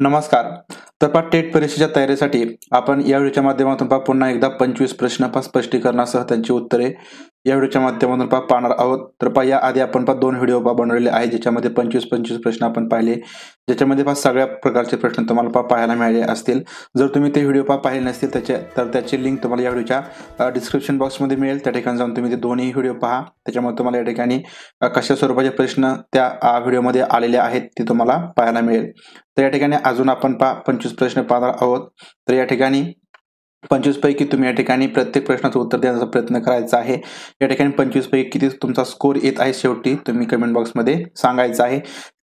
नमस्कार. तर टेट परीक्षेच्या तयारीसाठी आपण या व्हिडिओच्या माध्यमातून पुन्हा एकदा 25 प्रश्न स्पष्टीकरणासह त्यांची उत्तरे या व्हिडिओच्या माध्यमातून पाहणार आहोत. तर या आधी आपण दोन व्हिडिओ बनवलेले आहेत, ज्याच्यामध्ये 25 प्रश्न आपण पाहिले, ज्याच्यामध्ये सगळ्या प्रकारचे प्रश्न तुम्हाला पाहायला मिळाले असतील. जर तुम्ही ते व्हिडिओ पाहिले नसतील तर त्याची लिंक तुम्हाला या व्हिडिओच्या डिस्क्रिप्शन बॉक्समध्ये मिळेल. त्या ठिकाणी जाऊन तुम्ही ते दोन्ही व्हिडिओ पहा. त्याच्यामध्ये तुम्हाला या ठिकाणी कशा स्वरूपाचे प्रश्न त्या व्हिडिओमध्ये आलेले आहेत ते तुम्हाला पाहायला मिळेल. तर या ठिकाणी अजून आपण 25 प्रश्न पाहणार आहोत. तर या ठिकाणी 25 पैकी तुम्ही या ठिकाणी प्रत्येक प्रश्नाचं उत्तर देण्याचा प्रयत्न करायचा आहे. या ठिकाणी 25 पैकी किती तुमचा स्कोर येत आहे शेवटी तुम्ही कमेंट बॉक्समध्ये सांगायचं आहे.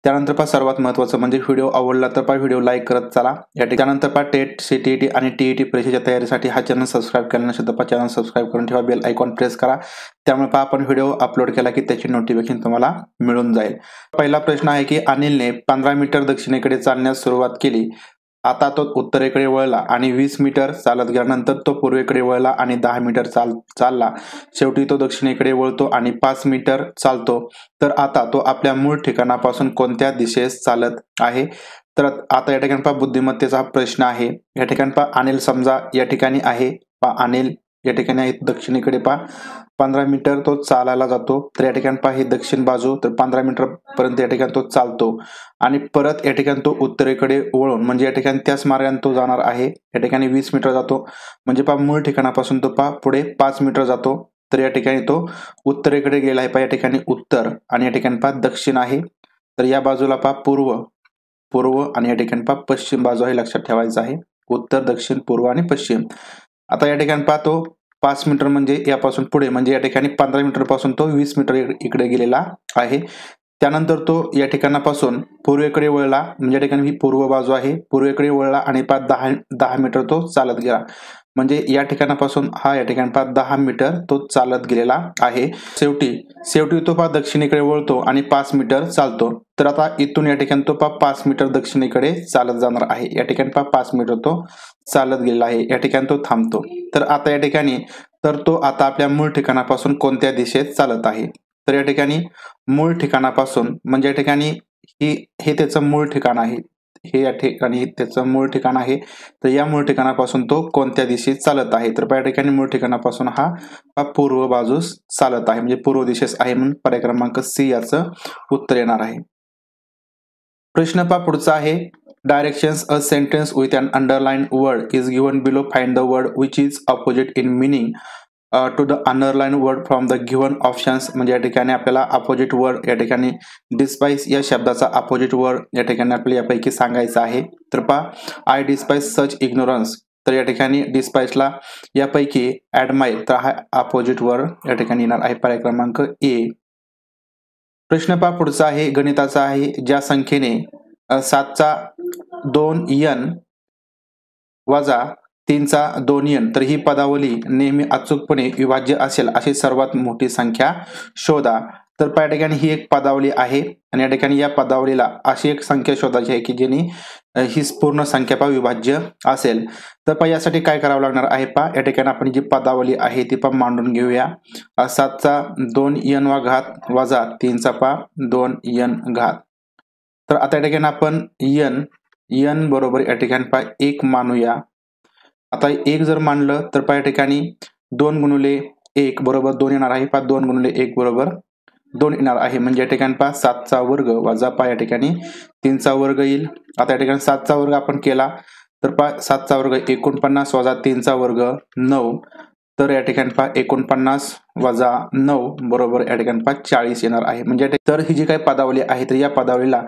त्यानंतर सर्वात महत्त्वाचं म्हणजे व्हिडिओ आवडला तर व्हिडिओ लाईक करत चला. या त्यानंतर टेट, सीटीईटी आणि टीईटी परीक्षेच्या तयारीसाठी हा चॅनल सबस्क्राईब केला नसेल तर चॅनल सबस्क्राईब करून ठेवा, बेल आयकॉन प्रेस करा. त्यामुळे आपण व्हिडिओ अपलोड केला की त्याची नोटिफिकेशन तुम्हाला मिळून जाईल. पहिला प्रश्न आहे की अनिलने 15 मीटर दक्षिणेकडे चालण्यास सुरुवात केली. आता तो उत्तरेकडे वळला आणि 20 मीटर चालत गेल्यानंतर तो पूर्वेकडे वळला आणि 10 मीटर चालला. शेवटी तो दक्षिणेकडे वळतो आणि 5 मीटर चालतो. तर आता तो आपल्या मूळ ठिकाणापासून कोणत्या दिशेस चालत आहे? तर आता या ठिकाणी बुद्धिमत्तेचा हा प्रश्न आहे. या ठिकाणी अनिल समजा या ठिकाणी आहे. अनिल या ठिकाणी आहे दक्षिणेकडे 15 मीटर तो चालायला जातो. तर या ठिकाणी ही दक्षिण बाजू, तर 15 मीटर पर्यंत या ठिकाणी तो चालतो आणि परत या ठिकाणी तो उत्तरेकडे वळून म्हणजे या ठिकाणी त्याच मार्गाने तो जाणार आहे. या ठिकाणी 20 मीटर जातो म्हणजे मूळ ठिकाणापासून तो पुढे 5 मीटर जातो. तर या ठिकाणी तो उत्तरेकडे गेला आहे. या ठिकाणी उत्तर आणि या ठिकाणी दक्षिण आहे. तर या बाजूला पूर्व आणि या ठिकाणी पश्चिम बाजू आहे, लक्षात ठेवायचं आहे. उत्तर, दक्षिण, पूर्व आणि पश्चिम. आता या ठिकाणी तो 5 मीटर म्हणजे यापासून पुढे म्हणजे या ठिकाणी 15 मीटर पासून तो 20 मीटर इकडे गेलेला आहे. त्यानंतर तो या ठिकाणापासून पूर्वेकडे वळला म्हणजे या ठिकाणी ही पूर्व बाजू आहे. पूर्वेकडे वळला आणि 10 मीटर तो चालत गेला म्हणजे या ठिकाणापासून या ठिकाणी 10 मीटर तो चालत गेलेला आहे. शेवटी तो दक्षिणेकडे वळतो आणि 5 मीटर चालतो. तर आता इथून या ठिकाणी तो 5 मीटर दक्षिणेकडे चालत जाणार आहे. या ठिकाणी 5 मीटर तो चालत गेलेला आहे. या ठिकाणी तो थांबतो. तर आता या ठिकाणी तो आता आपल्या मूळ ठिकाणापासून कोणत्या दिशेत चालत आहे? तर या ठिकाणी मूळ ठिकाणापासून म्हणजे या ठिकाणी हे त्याचं मूळ ठिकाण आहे. हे या ठिकाणी त्याचं मूळ ठिकाण आहे. तर या मूळ ठिकाणापासून तो कोणत्या दिशेत चालत आहे? तर या ठिकाणी मूळ ठिकाणापासून हा पूर्व बाजूस चालत आहे म्हणजे पूर्व दिशेस आहे, म्हणून पर्याय क्रमांक सी याचं उत्तर येणार आहे. प्रश्न पुढचा आहे. Directions a sentence with an underlined word is given below. Find the word which is opposite in meaning to the underlined word from the given options. म्हणजे या ठिकाणी आपल्याला अपोजिट वर्ड या ठिकाणी डिस्पाइस या शब्दाचा अपोजिट वर्ड या ठिकाणी आपल्याला यापैकी सांगायचा आहे. तर आय डिस्पाइस सच इग्नोरन्स. तर या ठिकाणी डिस्पाइसला यापैकी ऍडमायर, तर हा अपोजिट वर्ड या ठिकाणी येणार आहे, पर्याय क्रमांक ए. प्रश्न पुढचा आहे, गणिताचा आहे. ज्या संख्येने 7चा 2n वजा 3चा 2n, तर ही पदावली नेहमी अचूकपणे विभाज्य असेल अशी सर्वात मोठी संख्या शोधा. तर या ठिकाणी ही एक पदावली आहे आणि या ठिकाणी या पदावलीला अशी एक संख्या शोधायची आहे की ज्याने ही पूर्ण संख्या विभाज्य असेल. तर यासाठी काय करावं लागणार आहे? या ठिकाणी आपण जी पदावली आहे ती मांडून घेऊया. 7चा 2n वा घात वजा 3चा 2n घात. तर आता या ठिकाणी आपण n बरोबर या ठिकाणी 1 मानूया. आता 1 जर मानलं तर या ठिकाणी 2 गुणिले 1 बरोबर 2 येणार आहे. 2 गुणिले 1 बरोबर 2 येणार आहे म्हणजे या ठिकाणी 7चा वर्ग वजा या ठिकाणी 3चा वर्ग येईल. आता या ठिकाणी 7चा वर्ग आपण केला तर 7चा वर्ग 49 वजा 3चा वर्ग 9. तर या ठिकाणी 49 वजा 9 बरोबर या ठिकाणी 40 येणार आहे. म्हणजे तर ही जी काही पदावली आहे तर या पदावलीला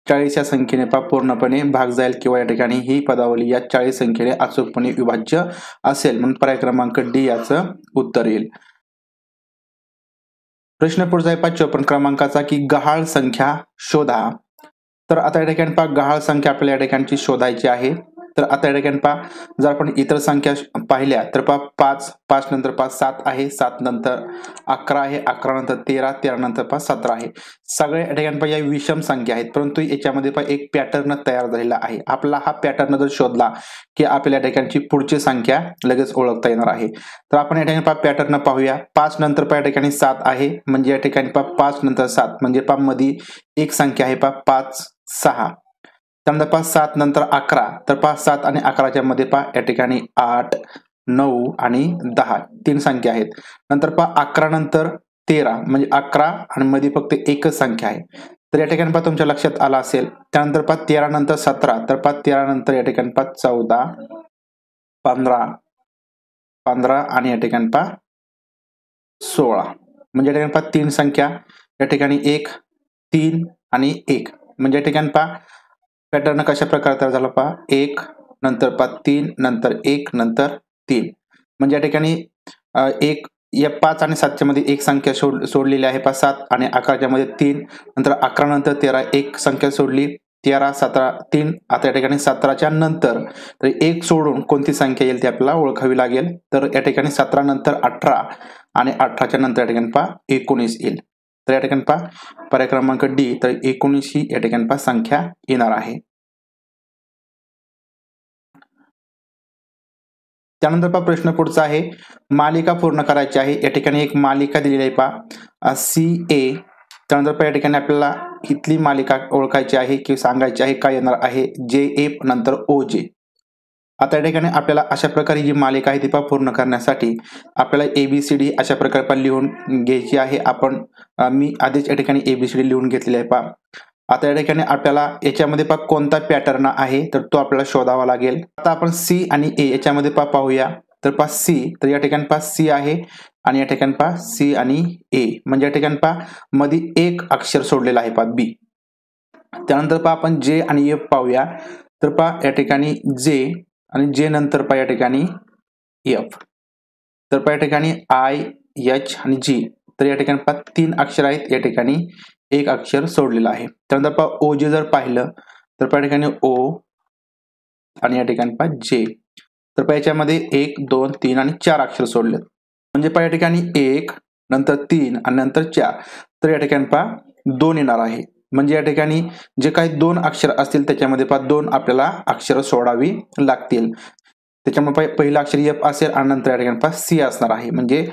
40 या संख्येने पूर्णपणे भाग जाईल किंवा या ठिकाणी ही पदावली या 40 संख्येने अचूकपणे विभाज्य असेल, म्हणून पर्याय क्रमांक डी याचं उत्तर येईल. प्रश्न पुढचा आहे 54 क्रमांकाचा की गहाळ संख्या शोधा. तर आता या ठिकाणी गहाळ संख्या आपल्याला या ठिकाणची शोधायची आहे. तर आता या ठिकाणी जर आपण इतर संख्या पाहिल्या तर 5 नंतर 7 आहे, 7 नंतर 11 आहे, 11 नंतर 13, 13 नंतर 17 आहे. सगळ्या या ठिकाणी या विषम संख्या आहेत, परंतु याच्यामध्ये एक पॅटर्न तयार झालेला आहे. आपला हा पॅटर्न जर शोधला की आपल्या या ठिकाणची पुढची संख्या लगेच ओळखता येणार आहे. तर आपण या ठिकाणी पॅटर्न पाहूया. 5 नंतर या ठिकाणी 7 आहे म्हणजे या ठिकाणी 5 नंतर 7 म्हणजे मध्ये एक संख्या आहे 5, 6. त्यानंतर पहा 7 नंतर 11, तर पहा 7 आणि 11च्या मध्ये पहा या ठिकाणी 8, 9 आणि 10 तीन संख्या आहेत. नंतर पहा 11 नंतर 13 म्हणजे 11 आणि मध्ये फक्त एकच संख्या आहे. तर या ठिकाणी पहा तुमच्या लक्षात आला असेल. त्यानंतर पहा 13 नंतर 17, तर पहा 13 नंतर या ठिकाणी पहा 14, 15 आणि या ठिकाणी पहा 16. म्हणजे या ठिकाणी पहा तीन संख्या, या ठिकाणी 1, 3 आणि 1. म्हणजे या ठिकाणी पहा पॅटर्न कशा प्रकारे तयार झाला पहा. 1 नंतर पहा 3 नंतर 1 नंतर 3. म्हणजे या ठिकाणी एक या 5 आणि 7च्या मध्ये एक संख्या सोडलेली आहे पहा. 7 आणि 11च्या मध्ये 3, नंतर 11 नंतर 13 एक संख्या सोडली. 13, 17, 3. आता या ठिकाणी 17च्या नंतर तर एक सोडून कोणती संख्या येईल ती आपल्याला ओळखावी लागेल. तर या ठिकाणी 17 नंतर 18 आणि 18च्या नंतर या ठिकाणी पहा 19 येईल. तर या ठिकाणी पहा पर्याय क्रमांक डी, तर 19 ही या ठिकाणी पहा संख्या येणार आहे. त्यानंतर पहा प्रश्न पुढचा आहे, मालिका पूर्ण करायची आहे. या ठिकाणी एक मालिका दिलेली आहे पहा CA. त्यानंतर पहा या ठिकाणी आपल्याला इथली मालिका ओळखायची आहे की सांगायची आहे. काय येणार आहे JF नंतर OJ. आता या ठिकाणी आपल्याला अशा प्रकारे ही मालिका आहे ती पहा पूर्ण करण्यासाठी आपल्याला ABCD अशा प्रकारे पण लिहून घ्यायची आहे. मी आधीच या ठिकाणी ABCD लिहून घेतलेली आहे पहा. आता या ठिकाणी आपल्याला याच्यामध्ये पहा कोणता पॅटर्न आहे तर तो आपल्याला शोधावा लागेल. आता आपण C आणि A याच्यामध्ये पाहूया. तर पहा C, तर या ठिकाणी पहा C आहे आणि या ठिकाणी पहा C आणि A. म्हणजे या ठिकाणी पहा मध्ये एक अक्षर सोडलेला आहे पहा B. त्यानंतर पहा आपण J आणि F पाहूया. तर पहा या ठिकाणी J आणि J नंतर पहा या ठिकाणी F. तर पहा या ठिकाणी I, H आणि G. तर या ठिकाणी पहा तीन अक्षर आहेत, या ठिकाणी एक अक्षर सोडलेलं आहे. त्यानंतर पहा OJ जर पाहिलं तर पहा या ठिकाणी O आणि या ठिकाणी पहा J. तर पहा याच्यामध्ये 1, 2, 3 आणि 4 अक्षर सोडलेत. म्हणजे पहा या ठिकाणी 1 नंतर 3 आणि नंतर 4. तर या ठिकाणी पहा 2 येणार आहे. म्हणजे या ठिकाणी जे काही 2 अक्षर असतील त्याच्यामध्ये पहा 2 आपल्याला अक्षर सोडावी लागतील. त्याच्यामुळे पहिलं अक्षर F असेल आणि नंतर या ठिकाणी पहा C असणार आहे. म्हणजे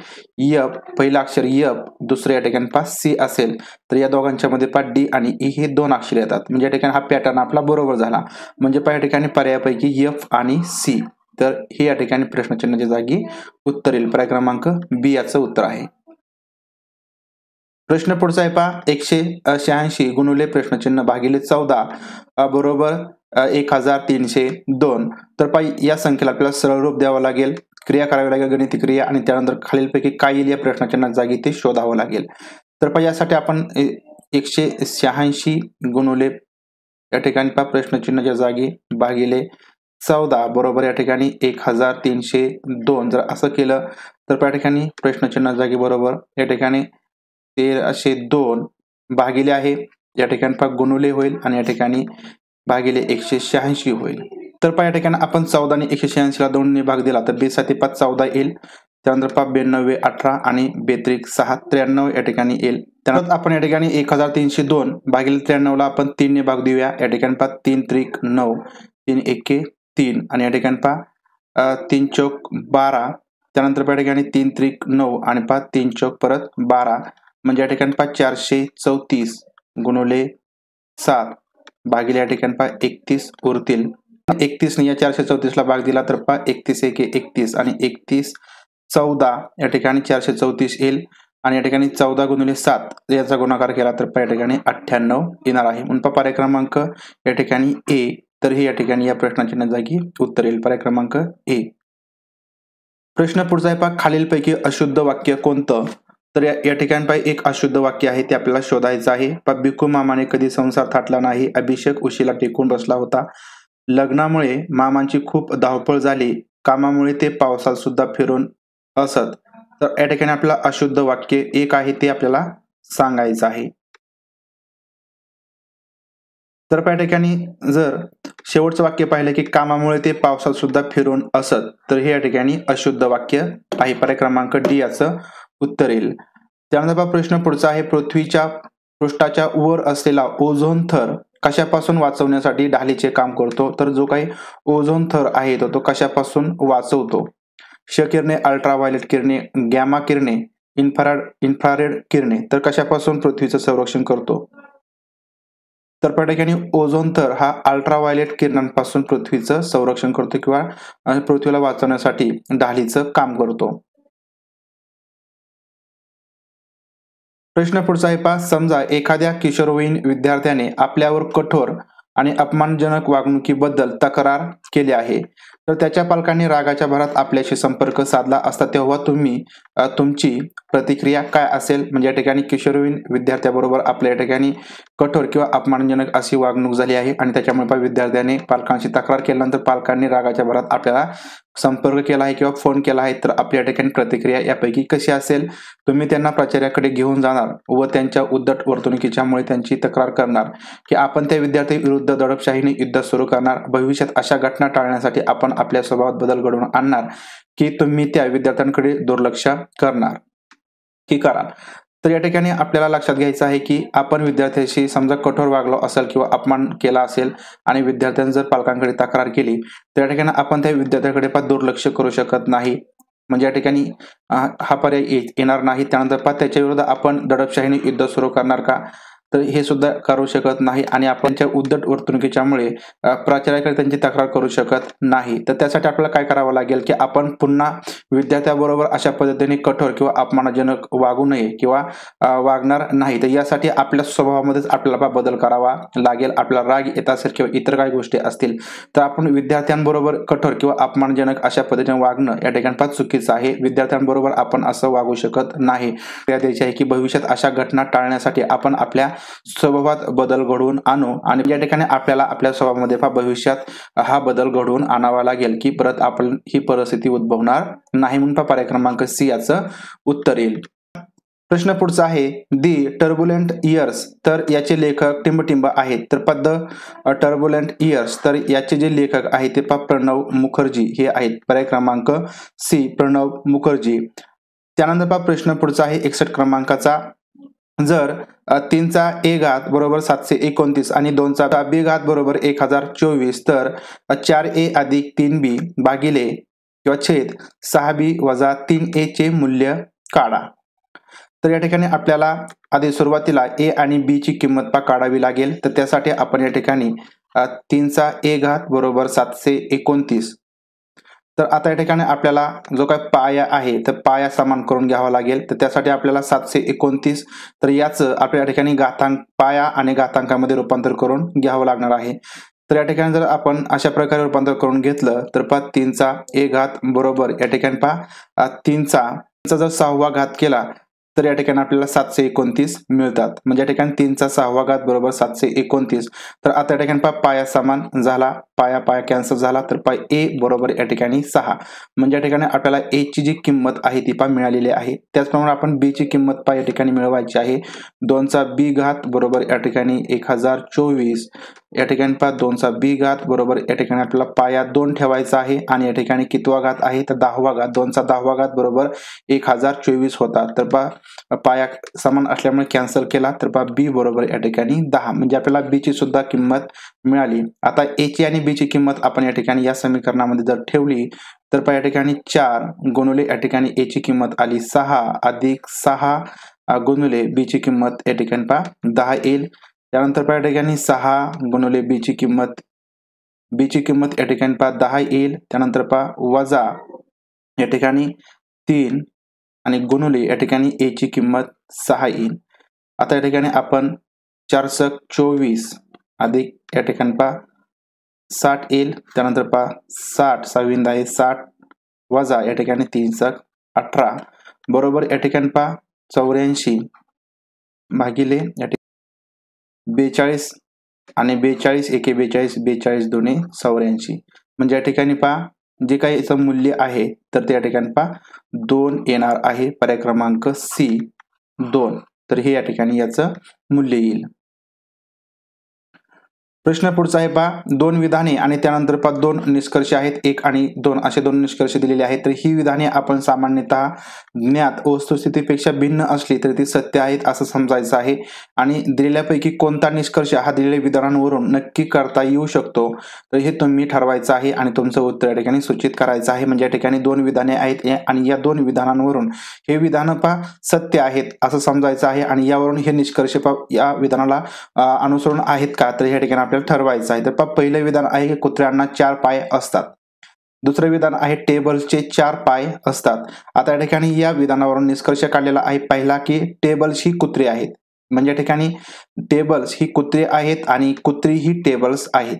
पहिलं अक्षर F, दुसरं या ठिकाणी पहा C असेल तर या दोघांच्या मध्ये पहा D आणि E हे 2 अक्षर येतात. म्हणजे या ठिकाणी हा पॅटर्न आपला बरोबर झाला. म्हणजे पहा या ठिकाणी पर्यायापैकी F आणि C. तर हे या ठिकाणी प्रश्नचिन्हाच्या जागी उत्तर येईल. पर्याय क्रमांक B याचं उत्तर आहे. प्रश्न पुढचा आहे पहा 186 गुणिले प्रश्नचिन्ह भागिले 14 बरोबर 1302. तर पहा या संख्येला आपल्याला सरळ रूप द्यावं लागेल, क्रिया करावी लागेल, गणिती क्रिया, आणि त्यानंतर खालीलपैकी काय येईल या प्रश्नचिन्हाच्या जागी ते शोधावं लागेल. तर पहा यासाठी आपण 186 गुणिले या ठिकाणी पहा प्रश्नचिन्हाच्या जागी भागिले 14 बरोबर या ठिकाणी 1302 जर असं केलं तर पहा या ठिकाणी प्रश्नचिन्ह जागी बरोबर या ठिकाणी 1302 भागिले आहे, या ठिकाणी पहा गुणुले होईल आणि या ठिकाणी भागिले 186 होईल. तर पहा या ठिकाणी आपण 14 आणि 186 ला 2 ने भाग दिला तर 2 5 14 येईल. त्यानंतर पहा 92 18 आणि 2 6 93 या ठिकाणी येईल. त्यानंतर आपण या ठिकाणी 1302 भागिले 93 ला आपण 3 ने भाग देऊया. या ठिकाणी पहा 3 त्रिक 9, 3 एके 3 आणि या ठिकाणी पहा 3 चौक 12. त्यानंतर पहा या ठिकाणी 3 त्रिक 9 आणि पहा 3 चौक परत 12. म्हणजे या ठिकाणी पहा 434 गुणिले 7 भागिले या ठिकाणी पहा 31 उरतील. 31 ने या 434 ला भाग दिला तर पहा 31 एके 31 आणि 31 14 या ठिकाणी 434 येईल आणि या ठिकाणी 14 गुणिले 7 याचा गुणाकार केला तर पहा या ठिकाणी 98 येणार आहे. म्हणून पहा पर्याय क्रमांक या ठिकाणी A. तर हे या ठिकाणी या प्रश्नाच्या जागी उत्तर येईल. पर्याय क्रमांक A. प्रश्न पुढचा आहे पहा खालीलपैकी अशुद्ध वाक्य कोणतं. तर या ठिकाणी पहा एक अशुद्ध वाक्य आहे ते आपल्याला शोधायचं आहे. पहा बिकू मामाने कधी संसार थाटला नाही, अभिषेक उशीला टेकून बसला होता, लग्नामुळे मामांची खूप धावपळ झाली, कामामुळे ते पावसात सुद्धा फिरून असत. तर या ठिकाणी आपल्याला अशुद्ध वाक्य एक आहे ते आपल्याला सांगायचं आहे. तर या ठिकाणी जर शेवटचं वाक्य पाहिलं की कामामुळे ते पावसात सुद्धा फिरून असत तर हे या ठिकाणी अशुद्ध वाक्य आहे. पर्याय क्रमांक D याचं उत्तर येईल. त्यानंतर प्रश्न पुढचा आहे पृथ्वीच्या पृष्ठाच्या वर असलेला ओझोन थर कशापासून वाचवण्यासाठी ढालीचे काम करतो. तर जो काही ओझोन थर आहे तो कशापासून वाचवतो. क्ष किरणे, अल्ट्राव्हायोलेट किरणे, गॅमा किरणे, इन्फ्रारेड किरणे. तर कशापासून पृथ्वीचं संरक्षण करतो. तर त्या ठिकाणी ओझोन थर हा अल्ट्राव्हायोलेट किरणांपासून पृथ्वीचं संरक्षण करतो किंवा पृथ्वीला वाचवण्यासाठी ढालीचं काम करतो. प्रश्न पुढचा आहे पहा. समजा एखाद्या किशोरवयीन विद्यार्थ्याने आपल्यावर कठोर आणि अपमानजनक वागणुकीबद्दल तक्रार केली आहे. तर त्याच्या पालकांनी रागाच्या भरात आपल्याशी संपर्क साधला असता तेव्हा तुमची प्रतिक्रिया काय असेल? म्हणजे या ठिकाणी किशोरवयीन विद्यार्थ्याबरोबर आपल्या या ठिकाणी कठोर किंवा अपमानजनक अशी वागणूक झाली आहे आणि त्याच्यामुळे विद्यार्थ्याने पालकांशी तक्रार केल्यानंतर पालकांनी रागाच्या भरात आपल्याला संपर्क केला आहे किंवा फोन केला आहे. तर आपल्या ठिकाणी प्रतिक्रिया यापैकी कशी असेल? तुम्ही त्यांना प्राचार्याकडे घेऊन जाणार व त्यांच्या उद्धट वर्तणुकीच्यामुळे त्यांची तक्रार करणार की आपण त्या विद्यार्थी विरुद्ध दडपशाहीने युद्ध सुरू करणार. भविष्यात अशा घटना टाळण्यासाठी आपण आपल्या स्वभावात बदल घडवून आणणार की तुम्ही त्या विद्यार्थ्यांकडे दुर्लक्ष करणार की कराल? तर या ठिकाणी आपल्याला लक्षात घ्यायचं आहे की आपण विद्यार्थ्याशी समजा कठोर वागलो असेल किंवा अपमान केला असेल आणि विद्यार्थ्यांनी जर पालकांकडे तक्रार केली तर या ठिकाणी आपण त्या विद्यार्थ्याकडे दुर्लक्ष करू शकत नाही. म्हणजे या ठिकाणी हा पर्याय येणार नाही. त्यानंतर त्याच्या विरोधात आपण दडपशाहीने युद्ध सुरू करणार का? तर हे सुद्धा करू शकत नाही आणि आपण त्या उद्धट वर्तणुकीच्यामुळे प्राचार्याकडे त्यांची तक्रार करू शकत नाही. तर त्यासाठी आपल्याला काय करावं लागेल की आपण पुन्हा विद्यार्थ्याबरोबर अशा पद्धतीने कठोर किंवा अपमानजनक वागू नये किंवा वागणार नाही. तर यासाठी आपल्या स्वभावामध्येच आपल्याला बदल करावा लागेल. आपल्याला राग येत असेल किंवा इतर काही गोष्टी असतील तर आपण विद्यार्थ्यांबरोबर कठोर किंवा अपमानजनक अशा पद्धतीने वागणं या ठिकाणी चुकीचं आहे. विद्यार्थ्यांबरोबर आपण असं वागू शकत नाही. त्या द्यायची आहे की भविष्यात अशा घटना टाळण्यासाठी आपण आपल्या स्वभावात बदल घडवून आणू आणि या ठिकाणी आपल्याला आपल्या स्वभावामध्ये भविष्यात हा बदल घडवून आणावा लागेल की परत आपण ही परिस्थिती उद्भवणार नाही. म्हणून पर्याय क्रमांक सी याचं उत्तर येईल. प्रश्न पुढचा आहे. दी टर्बुलंट इयर्स, तर याचे लेखक टिंबटिंब आहेत. तर द टर्बुलंट इयर्स, तर याचे जे लेखक आहेत ते प्रणव मुखर्जी हे आहेत. पर्याय क्रमांक सी प्रणव मुखर्जी. त्यानंतर प्रश्न पुढचा आहे 61 क्रमांकाचा. जर 3चा ए घात बरोबर 729 आणि 2चा बी घात बरोबर 1024 तर 4a अधिक 3b भागिले किंवा छेद 6b वजा 3a चे मूल्य काढा. तर या ठिकाणी आपल्याला आधी सुरुवातीला ए आणि बी ची किंमत काढावी लागेल. तर त्यासाठी आपण या ठिकाणी 3चा ए घात बरोबर 729. तर आता या ठिकाणी आपल्याला जो काही पाया आहे तर पाया समान करून घ्यावा लागेल. तर त्यासाठी आपल्याला 729 तर याचं आपल्या ठिकाणी पाया आणि घातांकामध्ये रूपांतर करून घ्यावं लागणार आहे. तर या ठिकाणी जर आपण अशा प्रकारे रूपांतर करून घेतलं तर 3चा ए घात बरोबर या ठिकाणी 3चा जर 6वा घात केला तर या ठिकाणी आपल्याला 729 मिळतात. म्हणजे या ठिकाणी 3चा 6वा घात बरोबर 729. तर आता या ठिकाणी पाया समान झाला, पाया कॅन्सल झाला तर ए बरोबर या ठिकाणी 6. म्हणजे या ठिकाणी आपल्याला ए ची जी किंमत आहे ती मिळालेली आहे. त्याचप्रमाणे आपण बी ची किंमत या ठिकाणी मिळवायची आहे. 2चा बी घात बरोबर या ठिकाणी 1024. या ठिकाणी 2चा बी घात बरोबर या ठिकाणी आपल्याला पाया 2 ठेवायचा आहे आणि या ठिकाणी कितवा घात आहे तर 10वा घात. 2चा 10वा घात बरोबर 1024 होता. तर पाया समान असल्यामुळे कॅन्सल केला तर बी बरोबर या ठिकाणी 10. म्हणजे आपल्याला बी ची सुद्धा किंमत मिळाली. आता ए ची आणि बी ची किंमत आपण या ठिकाणी या समीकरणामध्ये जर ठेवली तर या ठिकाणी 4 गुणुले या ठिकाणी ए ची किंमत आली 6 अधिक 6 गुणुले बी ची किंमत या ठिकाणी 10 येईल. त्यानंतर या ठिकाणी 6 गुणुले बी ची किंमत या ठिकाणी 10 येईल. त्यानंतर वजा या ठिकाणी 3 आणि गुणुले या ठिकाणी ए ची किंमत 6 येईल. आता या ठिकाणी आपण 4 × 24 अधिक या ठिकाणी 60 येईल. त्यानंतर 60 6 आहे 60 वजा या ठिकाणी 3 × 18 बरोबर या ठिकाणी 84 भागिले या ठिकाणी 42 आणि 42 एके 42 42 दोन्ही 84. म्हणजे या ठिकाणी जे काही याचं मूल्य आहे तर त्या ठिकाणी 2 येणार आहे. पर्याय क्रमांक सी 2. तर हे या ठिकाणी याचं मूल्य येईल. प्रश्न पुढचा आहे पहा, 2 विधाने आणि त्यानंतर पहा 2 निष्कर्ष आहेत, 1 आणि 2 असे 2 निष्कर्ष दिलेले आहेत. तर ही विधाने आपण सामान्यतः ज्ञात वस्तुस्थितीपेक्षा भिन्न असली तरी ती सत्य आहेत असं समजायचं आहे. आणि दिलेल्यापैकी कोणता निष्कर्ष हा दिलेल्या विधानांवरून नक्की करता येऊ शकतो, तर हे तुम्ही ठरवायचं आहे आणि तुमचं उत्तर या ठिकाणी सूचित करायचं आहे. म्हणजे या ठिकाणी 2 विधाने आहेत आणि या 2 विधानांवरून हे विधान पहा सत्य आहेत असं समजायचं आहे आणि यावरून हे निष्कर्ष या विधानाला अनुसरून आहेत का, तर या ठिकाणी आपल्याला ठरवायचं आहे. तर पहा पहिलं विधान आहे की कुत्र्यांना 4 पाय असतात. दुसरं विधान आहे टेबल्सचे 4 पाय असतात. आता या ठिकाणी या विधानावरून निष्कर्ष काढलेला आहे पहिला की टेबल्स ही कुत्री आहेत. म्हणजे या ठिकाणी टेबल्स ही कुत्री आहेत आणि कुत्री ही टेबल्स आहेत.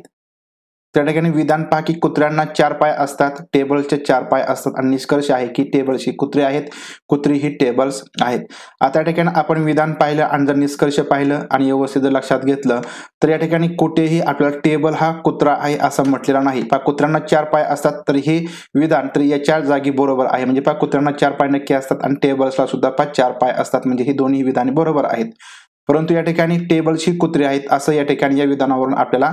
त्या ठिकाणी विधान पहा की कुत्र्यांना 4 पाय असतात, टेबल्सचे 4 पाय असतात आणि निष्कर्ष आहे की टेबल्स ही कुत्री आहेत, कुत्री ही टेबल्स आहेत. आता या ठिकाणी आपण विधान पाहिलं आणि जर निष्कर्ष पाहिलं आणि व्यवस्थित जर लक्षात घेतलं तर या ठिकाणी कुठेही आपल्याला टेबल हा कुत्रा आहे असं म्हटलेलं नाही. पहा कुत्र्यांना 4 पाय असतात तर हे विधान तर याच्या जागी बरोबर आहे. म्हणजे पहा कुत्र्यांना 4 पाय नक्की असतात आणि टेबल्सला सुद्धा पहा 4 पाय असतात. म्हणजे ही दोन्ही विधाने बरोबर आहेत. परंतु या ठिकाणी टेबल्सची कुत्री आहेत असं या ठिकाणी या विधानावरून आपल्याला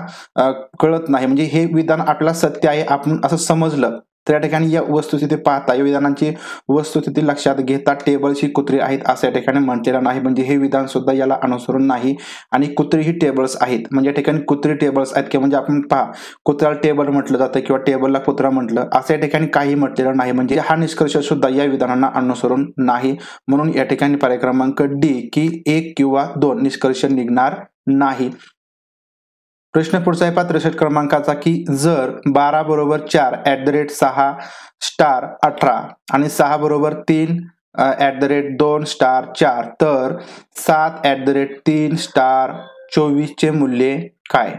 कळत नाही. म्हणजे हे विधान आपल्याला सत्य आहे आपण असं समजलं तर या ठिकाणी या वस्तुस्थिती पाहता या विधानांची वस्तुस्थिती लक्षात घेता टेबल्सची कुत्री आहेत असं या ठिकाणी म्हटलेलं नाही. म्हणजे हे विधान सुद्धा याला अनुसरून नाही आणि कुत्री ही टेबल्स आहेत. म्हणजे या ठिकाणी कुत्री टेबल्स आहेत किंवा म्हणजे आपण पहा कुत्र्याला टेबल म्हटलं जातं किंवा टेबलला कुत्रा म्हटलं असं या ठिकाणी काही म्हटलेलं नाही. म्हणजे हा निष्कर्ष सुद्धा या विधानांना अनुसरून नाही. म्हणून या ठिकाणी पर्याय क्रमांक डी की 1 किंवा 2 निष्कर्ष निघणार नाही. प्रश्न पुढचा आहे 63 क्रमांकाचा की जर 12 बरोबर 4 @6 स्टार 18 आणि 6 बरोबर 3 @2 स्टार 4 तर 7 @3 स्टार 24 चे मूल्य काय?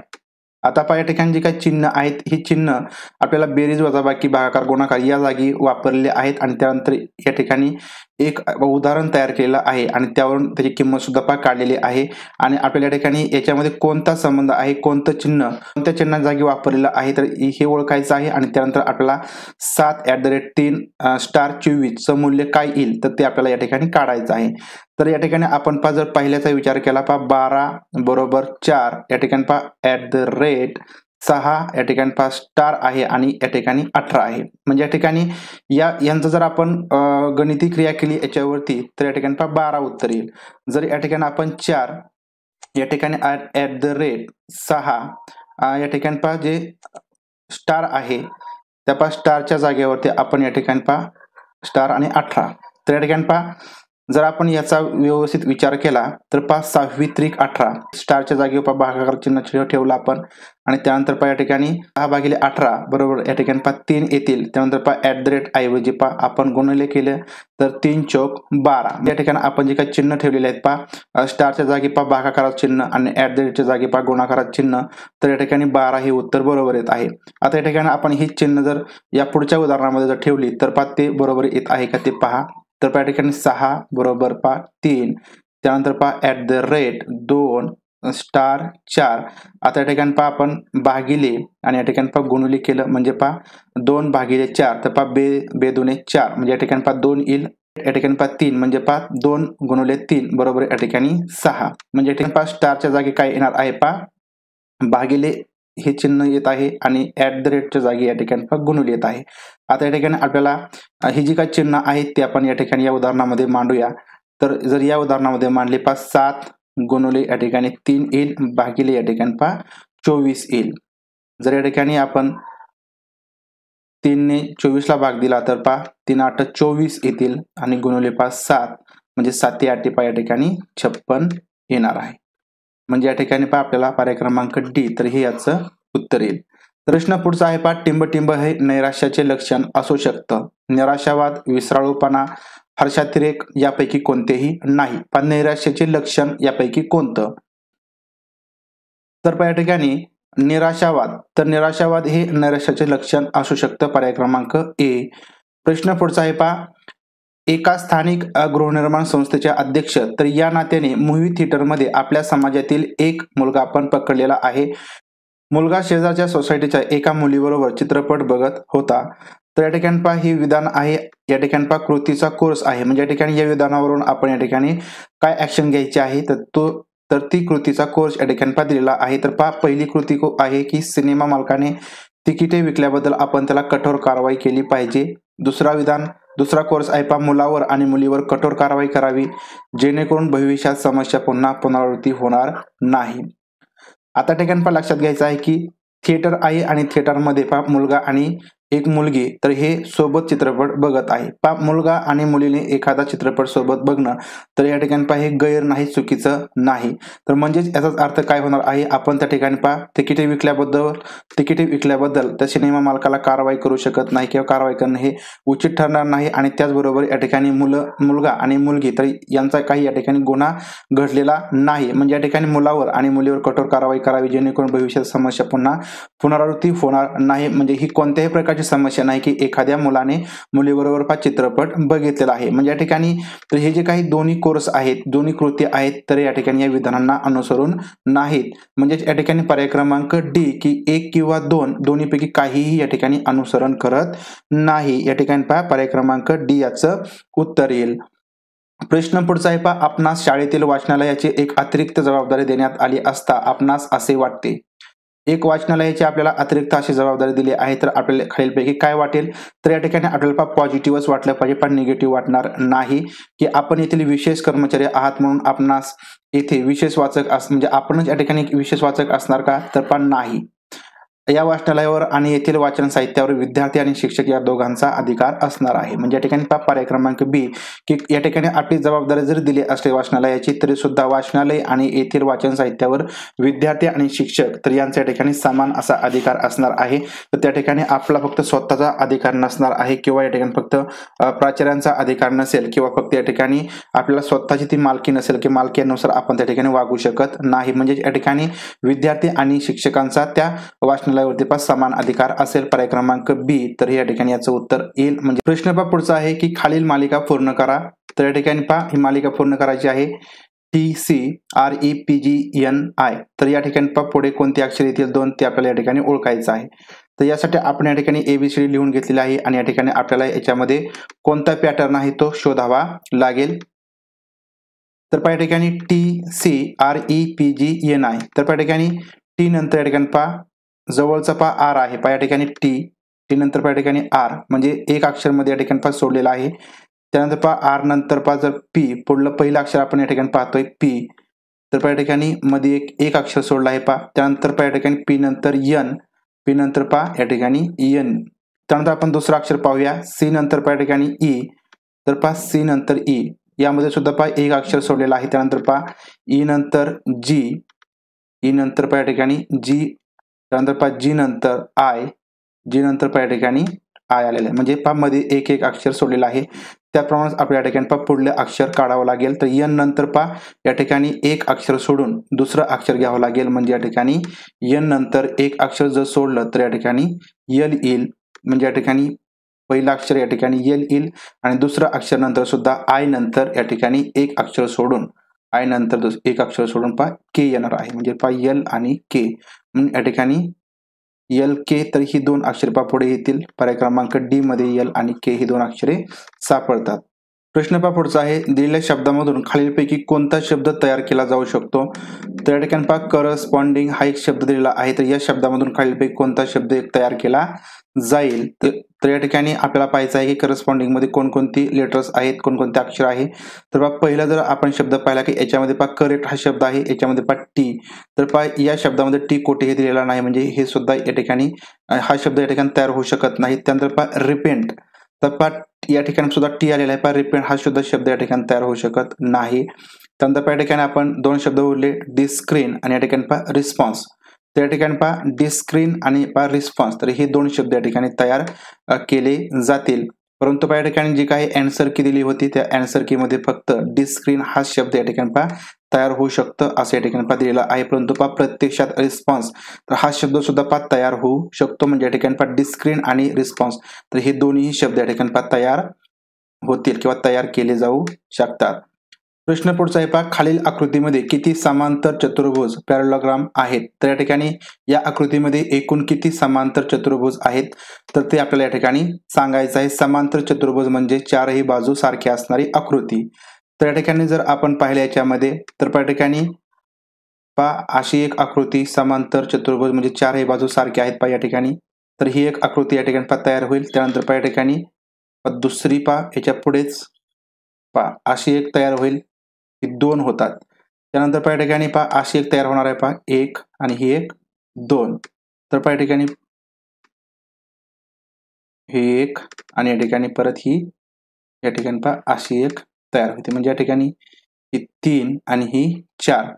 आता पहा या ठिकाणी जे काही चिन्ह आहेत ही चिन्ह आपल्याला बेरीज वजाबाकी भागाकार गुणाकार या जागी वापरलेले आहेत आणि त्यानंतर या ठिकाणी एक उदाहरण तयार केलेलं आहे आणि त्यावरून त्याची किंमत सुद्धा पहा काढलेली आहे आणि आपल्याला या ठिकाणी याच्यामध्ये कोणता संबंध आहे कोणतं चिन्ह कोणत्या चिन्हा जागी वापरलेलं आहे तर हे ओळखायचं आहे आणि त्यानंतर आपल्याला 7 @3 स्टार 24 चं मूल्य काय येईल तर ते आपल्याला या ठिकाणी काढायचं आहे. तर या ठिकाणी आपण पहा जर पहिल्याचा विचार केला पहा 12 बरोबर 4 या ठिकाणी पहा @6 या ठिकाणी पहा स्टार आहे आणि या ठिकाणी 18 आहे. म्हणजे या ठिकाणी यांचं जर आपण गणिती क्रिया केली याच्यावरती तर या ठिकाणी पहा 12 उत्तर येईल. जर या ठिकाणी आपण 4 या ठिकाणी @6 या ठिकाणी पहा जे स्टार आहे त्या पहा स्टारच्या जागेवरती आपण या ठिकाणी पहा स्टार आणि 18 तर या ठिकाणी पहा जर आपण याचा व्यवस्थित विचार केला तर पहा 6 त्रिक 18 स्टारच्या जागेवर पहा भागाकार चिन्ह ठेवलं आपण आणि त्यानंतर पहा या ठिकाणी 6/18 बरोबर या ठिकाणी पहा 3 येतील. त्यानंतर पहा ऐवजी पहा आपण गुणिले केले तर 3 चौक 12 या ठिकाणी आपण जे काही चिन्ह ठेवलेले आहेत पहा स्टारच्या जागी पहा भागाकाराचं चिन्ह आणि च्या जागी पहा गुणाकाराचं चिन्ह तर या ठिकाणी 12 हे उत्तर बरोबर येत आहे. आता या ठिकाणी आपण ही चिन्ह जर या पुढच्या उदाहरणामध्ये जर ठेवली तर पहा ते बरोबर येत आहे का ते पहा. तर पहा या ठिकाणी 6 बरोबर पहा 3 त्यानंतर पहा @2 स्टार 4 आता या ठिकाणी पहा आपण भागिले आणि या ठिकाणी पहा गुणिले केलं म्हणजे पहा 2/4 तर पहा बेदुने 4 म्हणजे या ठिकाणी पहा 2 येईल. या ठिकाणी पहा 3 म्हणजे पहा 2 गुणिले 3 बरोबर या ठिकाणी 6 म्हणजे या ठिकाणी पहा स्टारच्या जागी काय येणार आहे पहा भागिले हे चिन्ह येत आहे आणि च्या जागी या ठिकाणी पहा गुणिले येत आहे. आता या ठिकाणी आपल्याला ही जी काही चिन्ह आहेत ते आपण या ठिकाणी या उदाहरणामध्ये मांडूया. तर जर या उदाहरणामध्ये मांडले पहा 7 गुणिले या ठिकाणी 3 येईल भागिले या ठिकाणी पहा 24 येईल. जर या ठिकाणी आपण 3 ने 24 ला भाग दिला तर पहा 3 8 24 येतील आणि गुणिले पहा 7 म्हणजे 7 8 पहा या ठिकाणी 56 येणार आहे. म्हणजे या ठिकाणी पहा आपल्याला पर्याय क्रमांक डी तर हे याचं उत्तर येईल. प्रश्न पुढचा आहे पहा टिंबटिंब हे नैराश्याचे लक्षण असू शकतं. निराशावाद विसराळूपणा हर्षातिरेक यापैकी कोणतेही नाही. पण नैराश्याचे लक्षण यापैकी कोणतं तर पहा या ठिकाणी निराशावाद तर निराशावाद हे नैराश्याचे लक्षण असू शकतं. पर्याय क्रमांक ए. प्रश्न पुढचा आहे पहा एका स्थानिक गृहनिर्माण संस्थेचे अध्यक्ष तर या नात्याने मूव्ही थिएटरमध्ये आपल्या समाजातील एक मुलगा आपण पकडलेला आहे. मुलगा शेजारच्या सोसायटीच्या एका मुलीबरोबर चित्रपट बघत होता. तर या ठिकाणी पहा हे विधान आहे या ठिकाणी पहा कृतीचा कोर्स आहे. म्हणजे या ठिकाणी या विधानावरून आपण या ठिकाणी काय ऍक्शन घ्यायची आहे तर तो तर ती कृतीचा कोर्स या ठिकाणी दिलेला आहे. तर पहिली कृती आहे की सिनेमा मालकाने तिकिटे विकल्याबद्दल आपण त्याला कठोर कारवाई केली पाहिजे. दुसरा कोर्स आहे मुलावर आणि मुलीवर कठोर कारवाई करावी जेणेकरून भविष्यात समस्या पुनरावृत्ती होणार नाही. आता ठिकाणी लक्षात घ्यायचं आहे की थिएटर आहे आणि थिएटरमध्ये मुलगा आणि एक मुलगी तर हे सोबत चित्रपट बघत आहे. मुलगा आणि मुलीने एखादा चित्रपट सोबत बघणं तर या ठिकाणी हे गैर नाही, चुकीचं नाही. तर म्हणजेच याचाच अर्थ काय होणार आहे, आपण त्या ठिकाणी तिकिटे विकल्याबद्दल त्या सिनेमा मालकाला कारवाई करू शकत नाही किंवा कारवाई करणं हे उचित ठरणार नाही. आणि त्याचबरोबर या ठिकाणी मुलगा आणि मुलगी तर यांचा काही या ठिकाणी गुन्हा घडलेला नाही. म्हणजे या ठिकाणी मुलावर आणि मुलीवर कठोर कारवाई करावी जेणेकरून भविष्यात समस्या पुनरावृत्ती होणार नाही. म्हणजे ही कोणत्याही प्रकारची समस्या नाही की एखाद्या मुलाने मुलीबरोबर चित्रपट बघितलेला आहे. म्हणजे या ठिकाणी तर हे जे काही दोन्ही कोर्स आहेत, दोन्ही कृती आहेत तर या ठिकाणी या विधानांना अनुसरून नाहीत. म्हणजे या ठिकाणी पर्याय क्रमांक डी की 1 किंवा 2 दोन्हीपैकी काहीही या ठिकाणी अनुसरण करत नाही. या ठिकाणी पर्याय क्रमांक डी याचं उत्तर येईल. प्रश्न पुढचा आहे आपणास शाळेतील वाचनालयाची एक अतिरिक्त जबाबदारी देण्यात आली असता आपणास असे वाटते. एक वाचनालयाची आपल्याला अतिरिक्त अशी जबाबदारी दिली आहे तर आपल्याला खालीलपैकी काय वाटेल. तर या ठिकाणी आपल्याला पॉझिटिव्हच वाटलं पाहिजे, पण निगेटिव्ह वाटणार नाही. की आपण येथील विशेष कर्मचारी आहात म्हणून आपणास येथे विशेष वाचक म्हणजे आपणच या ठिकाणी विशेष वाचक असणार का, तर पण नाही. या वाचनालयावर आणि येथील वाचन साहित्यावर विद्यार्थी आणि शिक्षक या दोघांचा अधिकार असणार आहे. म्हणजे या ठिकाणी पर्याय क्रमांक बी की या ठिकाणी आपली जबाबदारी जर दिली असते वाचनालयाची तरी सुद्धा वाचनालय आणि येथील वाचन साहित्यावर विद्यार्थी आणि शिक्षक तर यांच्या ठिकाणी समान असा अधिकार असणार आहे. तर त्या ठिकाणी आपला फक्त स्वतःचा अधिकार नसणार आहे किंवा या ठिकाणी फक्त प्राचार्यांचा अधिकार नसेल किंवा फक्त या ठिकाणी आपल्याला स्वतःची ती मालकी नसेल की मालकीनुसार आपण त्या ठिकाणी वागू शकत नाही. म्हणजे या ठिकाणी विद्यार्थी आणि शिक्षकांचा त्या वाचनालयावरती समान अधिकार असेल. पर्याय क्रमांक बी तर या ठिकाणी याचं उत्तर येईल. म्हणजे प्रश्न पुढचा आहे की खालील मालिका पूर्ण करा. तर या ठिकाणी ही मालिका पूर्ण करायची आहे TCREPGNI. तर या ठिकाणी पुढे कोणते अक्षर येतील 2 ते आपल्याला या ठिकाणी ओळखायचं आहे. तर यासाठी आपण या ठिकाणी ABCD लिहून घेतलेली आहे आणि या ठिकाणी आपल्याला याच्यामध्ये कोणता पॅटर्न आहे तो शोधावा लागेल. तर या ठिकाणी TCREPGNI तर या ठिकाणी टी नंतर या ठिकाणी जवळचा आर आहे. या ठिकाणी टी नंतर या ठिकाणी आर म्हणजे एक अक्षर मध्ये या ठिकाणी सोडलेला आहे. त्यानंतर आर नंतर जर पी पुढलं पहिलं अक्षर आपण या ठिकाणी पाहतोय पी तर या ठिकाणी मध्ये एक अक्षर सोडला आहे त्यानंतर या ठिकाणी पी नंतर एन, पी नंतर या ठिकाणी एन. त्यानंतर आपण दुसरं अक्षर पाहूया सी नंतर या ठिकाणी ई तर सी नंतर ई यामध्ये सुद्धा एक अक्षर सोडलेला आहे. त्यानंतर ई नंतर जी, ई नंतर या ठिकाणी जी, त्यानंतर जी नंतर आय, जी नंतर या ठिकाणी आय आलेलं आहे. म्हणजे मध्ये एक अक्षर सोडलेलं आहे. त्याप्रमाणे आपल्या ठिकाणी पुढले अक्षर काढावं लागेल. तर एन नंतर या ठिकाणी एक अक्षर सोडून दुसरं अक्षर घ्यावं लागेल. म्हणजे या ठिकाणी एन नंतर एक अक्षर जर सोडलं तर या ठिकाणी यल येईल. म्हणजे या ठिकाणी पहिलं अक्षर या ठिकाणी यल येईल आणि दुसरं अक्षर नंतर सुद्धा आय नंतर या ठिकाणी एक अक्षर सोडून आय नंतर एक अक्षर सोडून के येणार आहे. म्हणजे यल आणि के म्हणून या ठिकाणी यल के तर ही 2 अक्षरे पुढे येतील. पर्याय क्रमांक डी मध्ये यल आणि के ही 2 अक्षरे सापडतात. प्रश्न पुढचा आहे दिलेल्या शब्दामधून खालीलपैकी कोणता शब्द तयार केला जाऊ शकतो. तर या ठिकाणी करस्पॉन्डिंग हा एक शब्द दिलेला आहे. तर या शब्दामधून खालीलपैकी कोणता शब्द तयार केला जाईल. तर या ठिकाणी आपल्याला पाहायचं आहे की करस्पॉन्डिंग मध्ये कोणकोणती लेटर्स आहेत, कोणकोणते अक्षर आहे. तर पहिला जर आपण शब्द पाहिला की याच्यामध्ये करेक्ट हा शब्द आहे, याच्यामध्ये टी तर या शब्दामध्ये टी कोठेही दिलेला नाही. म्हणजे हे सुद्धा या ठिकाणी हा शब्द या ठिकाणी तयार होऊ शकत नाही. त्यानंतर रिपेंट तर या ठिकाणी सुद्धा टी आलेला आहे. रिपेंट हा सुद्धा शब्द या ठिकाणी तयार होऊ शकत नाही. त्यानंतर या ठिकाणी आपण 2 शब्द उरले डिस्क्रीन आणि या ठिकाणी रिस्पॉन्स. तर या ठिकाणी डिस्क्रीन आणि रिस्पॉन्स तर हे 2 शब्द या ठिकाणी तयार केले जातील. परंतु या ठिकाणी जी काही अँसर की दिली होती त्या अँसर की मध्ये फक्त डिस्क्रीन हा शब्द या ठिकाणी तयार होऊ शकतं असं या ठिकाणी दिलेला आहे. परंतु प्रत्यक्षात रिस्पॉन्स तर हा शब्द सुद्धा तयार होऊ शकतो. म्हणजे या ठिकाणी डिस्क्रीन आणि रिस्पॉन्स तर हे दोन्ही शब्द या ठिकाणी तयार होतील किंवा तयार केले जाऊ शकतात. प्रश्न पुढचा आहे खालील आकृतीमध्ये किती समांतर चतुर्भुज पॅरलोग्राम आहेत. तर या ठिकाणी या आकृतीमध्ये एकूण किती समांतर चतुर्भुज आहेत तर ते आपल्याला या ठिकाणी सांगायचं आहे. समांतर चतुर्भुज म्हणजे चारही बाजू सारखी असणारी आकृती. तर या ठिकाणी जर आपण पाहिलं याच्यामध्ये तर या ठिकाणी पहा अशी एक आकृती समांतर चतुर्भुज म्हणजे चारही बाजू सारख्या आहेत पहा या ठिकाणी. तर ही एक आकृती या ठिकाणी पहा तयार होईल. त्यानंतर पहा या ठिकाणी दुसरी पहा याच्या पुढेच पहा अशी एक तयार होईल. ही 2 होतात. त्यानंतर पहा या ठिकाणी पहा अशी एक तयार होणार आहे पहा 1 आणि ही एक 2. तर पहा या ठिकाणी ही 1 आणि या ठिकाणी परत ही या ठिकाणी पहा अशी एक तयार होते. म्हणजे या ठिकाणी ही 3 आणि ही 4.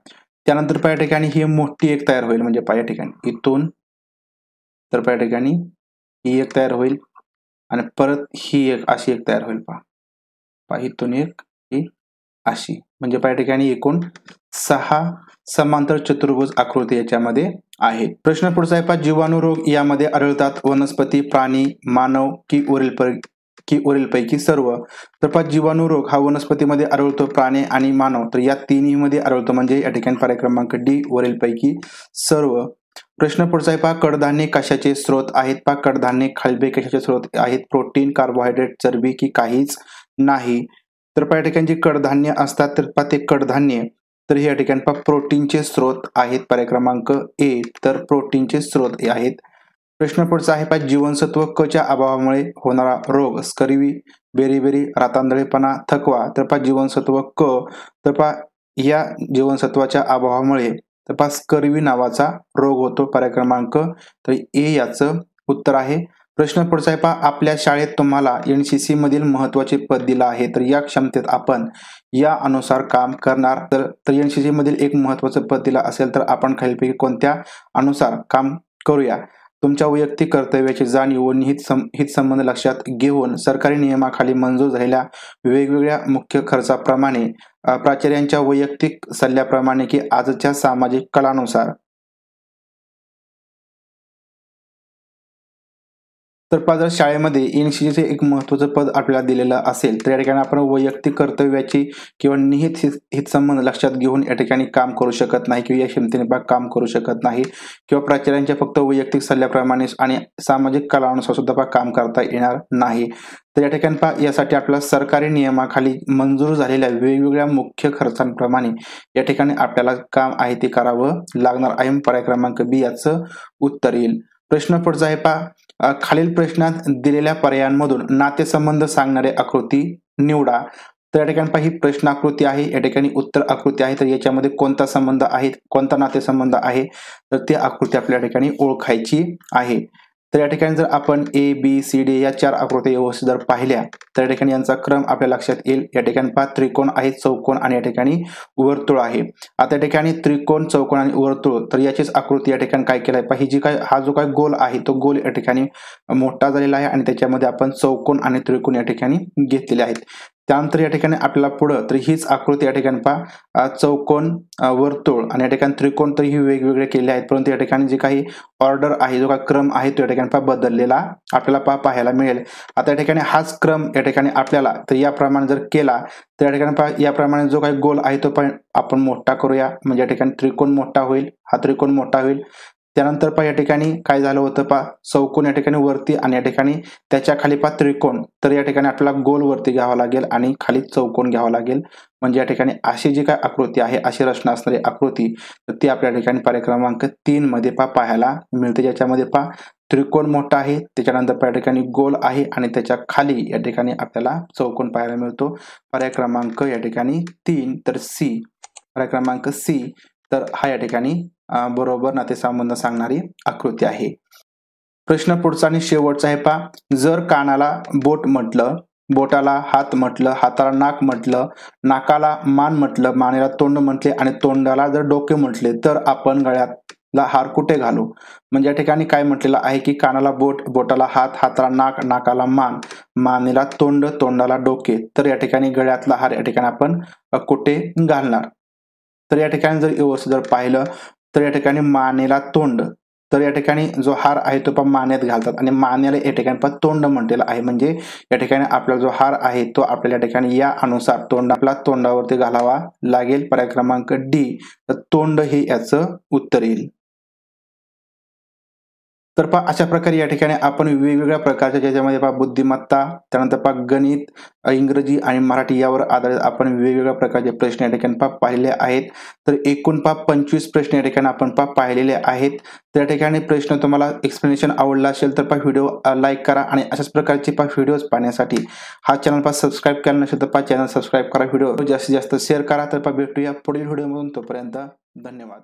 त्यानंतर पहा या ठिकाणी ही मोठी एक तयार होईल. म्हणजे पहा या ठिकाणी इथून तर पहा या ठिकाणी ही एक तयार होईल आणि परत ही एक अशी एक तयार होईल पहा. पहा इथून एक ही अशी. म्हणजे पहा या ठिकाणी एकूण 6 समांतर चतुर्भुज आकृती याच्यामध्ये आहे. प्रश्न पुढचा आहे पहा जीवाणुरोग यामध्ये आढळतात वनस्पती, प्राणी, मानव की वरीलपैकी सर्व. तर पहा जीवाणुरोग हा वनस्पतीमध्ये आढळतो, प्राणी आणि मानव तर या तिन्ही मध्ये आढळतो. म्हणजे या ठिकाणी पर्याय क्रमांक डी वरीलपैकी सर्व. प्रश्न पुढचा आहे पहा कडधान्ये कशाचे स्रोत आहेत. पहा कडधान्ये खालीलपैकी कशाचे स्रोत आहेत. प्रोटीन, कार्बोहायड्रेट, चरबी की काहीच नाही. तर पहा या ठिकाणी जे कडधान्य असतात तर पहा ते कडधान्य तर या ठिकाणी पहा प्रोटीनचे स्रोत आहेत. पर्याय क्रमांक ए तर प्रोटीनचे स्रोत आहेत. प्रश्न पुढचा आहे पहा जीवनसत्व क च्या अभावामुळे होणारा रोग स्कर्वी, बेरीबेरी, रातांधळेपणा, थकवा. तर पहा जीवनसत्व क तर पहा या जीवनसत्वाच्या अभावामुळे तर पहा स्कर्वी नावाचा रोग होतो. पर्याय क्रमांक तर ए याचं उत्तर आहे. प्रश्न पुढचा आहे पहा आपल्या शाळेत तुम्हाला एनसीसी मधील महत्वाचे पद दिलं आहे तर या क्षमतेत आपण या अनुसार काम करणार. तर एनसीसी मधील एक महत्वाचं पद दिलं असेल तर आपण खालीलपैकी कोणत्या अनुसार काम करूया. तुमच्या वैयक्तिक कर्तव्याची जाणीव व हितसंबंध लक्षात घेऊन सरकारी नियमाखाली मंजूर झालेल्या वेगवेगळ्या मुख्य खर्चाप्रमाणे प्राचार्यांच्या वैयक्तिक सल्ल्याप्रमाणे की आजच्या सामाजिक कलानुसार. तर पहा जर शाळेमध्ये एनसीसीचे एक महत्वाचं पद आपल्याला दिलेलं असेल तर या ठिकाणी आपण वैयक्तिक कर्तव्याची किंवा निहित हितसंबंध लक्षात घेऊन या ठिकाणी काम करू शकत नाही किंवा या क्षमतेने काम करू शकत नाही किंवा प्राचार्यांच्या फक्त वैयक्तिक सल्ल्याप्रमाणे आणि सामाजिक कलानुसार सुद्धा काम करता येणार नाही. तर या ठिकाणी पहा यासाठी आपल्याला सरकारी नियमाखाली मंजूर झालेल्या वेगवेगळ्या मुख्य खर्चांप्रमाणे या ठिकाणी आपल्याला काम आहे ते करावं लागणार आहे. पर्याय क्रमांक बी याचं उत्तर येईल. प्रश्न पुढचा आहे पहा खालील प्रश्नात दिलेल्या पर्यायांमधून नातेसंबंध सांगणारी आकृती निवडा. तर या ठिकाणी पहा ही प्रश्न आकृती आहे, या ठिकाणी उत्तर आकृती आहे. तर याच्यामध्ये कोणता संबंध आहे, कोणता नातेसंबंध आहे तर ती आकृती आपल्या ठिकाणी ओळखायची आहे. तर या ठिकाणी जर आपण ए बी सी डी या 4 आकृती व्यवस्थित जर पाहिल्या तर या ठिकाणी यांचा क्रम आपल्या लक्षात येईल. या ठिकाणी पहा त्रिकोण आहे, चौकोन आणि या ठिकाणी वर्तुळ आहे. आता या ठिकाणी त्रिकोण, चौकोन आणि वर्तुळ तर याचीच आकृती या ठिकाणी काय केलं आहे पहा ही जी काय हा जो काय गोल आहे तो गोल या ठिकाणी मोठा झालेला आहे आणि त्याच्यामध्ये आपण चौकोन आणि त्रिकोण या ठिकाणी घेतलेले आहेत. त्यानंतर या ठिकाणी आपल्याला पुढं तर हीच आकृती या ठिकाणी पहा चौकोन, वर्तुळ आणि या ठिकाणी त्रिकोण तर ही वेगवेगळे केले आहेत परंतु या ठिकाणी जे काही ऑर्डर आहे जो काही क्रम आहे तो या ठिकाणी पहा बदललेला आपल्याला पाहायला मिळेल. आता या ठिकाणी हाच क्रम या ठिकाणी आपल्याला तर याप्रमाणे जर केला तर या ठिकाणी पहा याप्रमाणे जो काही गोल आहे तो पण आपण मोठा करूया. म्हणजे या ठिकाणी त्रिकोण मोठा होईल, हा त्रिकोण मोठा होईल. त्यानंतर पहा या ठिकाणी काय झालं होतं पहा चौकोन या ठिकाणी वरती आणि या ठिकाणी त्याच्या खाली पहा त्रिकोण तर या ठिकाणी आपल्याला गोल वरती घ्यावा लागेल आणि खाली चौकोन घ्यावा लागेल. म्हणजे या ठिकाणी अशी जी काय आकृती आहे अशी रचना असणारी आकृती तर ती आपल्या ठिकाणी पर्याय क्रमांक 3 मध्ये पाहायला मिळते. ज्याच्यामध्ये पहा त्रिकोण मोठा आहे, त्याच्यानंतर या ठिकाणी गोल आहे आणि त्याच्या खाली या ठिकाणी आपल्याला चौकोन पाहायला मिळतो. पर्याय क्रमांक या ठिकाणी 3 तर सी पर्याय क्रमांक सी तर हा या ठिकाणी बरोबर नातेसंबंध सांगणारी आकृती आहे. प्रश्न पुढचा आणि शेवटचा आहे पहा जर कानाला बोट म्हटलं, बोटाला हात म्हटलं, हाताला नाक म्हटलं, नाकाला मान म्हटलं, मानेला तोंड म्हटले आणि तोंडाला जर डोके म्हटले तर आपण गळ्यातला हार कुठे घालू. म्हणजे या ठिकाणी काय म्हटलेलं आहे की कानाला बोट, बोटाला हात, हाताला नाक, नाकाला मान, मानेला तोंड, तोंडाला डोके तर या ठिकाणी गळ्यातला हार या ठिकाणी आपण कुठे घालणार. तर या ठिकाणी जर व्यवस्थित जर पाहिलं तर या ठिकाणी मानेला तोंड तर या ठिकाणी जो हार आहे तो पण मानेत घालतात आणि मानेला या ठिकाणी पण तोंड म्हटलेलं आहे. म्हणजे या ठिकाणी आपला जो हार आहे तो आपल्याला या ठिकाणी या अनुसार आपला तोंडावरती घालावा लागेल. पर्याय क्रमांक डी तर तोंड हे याचं उत्तर येईल. तर पहा अशा प्रकारे या ठिकाणी आपण वेगवेगळ्या प्रकारच्या ज्याच्यामध्ये पहा बुद्धिमत्ता, त्यानंतर पहा गणित, इंग्रजी आणि मराठी यावर आधारित आपण वेगवेगळ्या प्रकारचे प्रश्न या ठिकाणी पहा पाहिले आहेत. तर एकूण पहा 25 प्रश्न या ठिकाणी आपण पहा पाहिलेले आहेत. त्या ठिकाणी प्रश्न तुम्हाला एक्सप्लेनेशन आवडला असेल तर पहा व्हिडिओ लाईक करा आणि अशाच प्रकारचे पहा व्हिडिओज पाहण्यासाठी हा चॅनल पहा सबस्क्राईब केला नसेल तर पहा चॅनल सबस्क्राईब करा, व्हिडिओ जास्तीत जास्त शेअर करा. तर पहा भेटूया पुढील व्हिडिओमधून, तोपर्यंत धन्यवाद.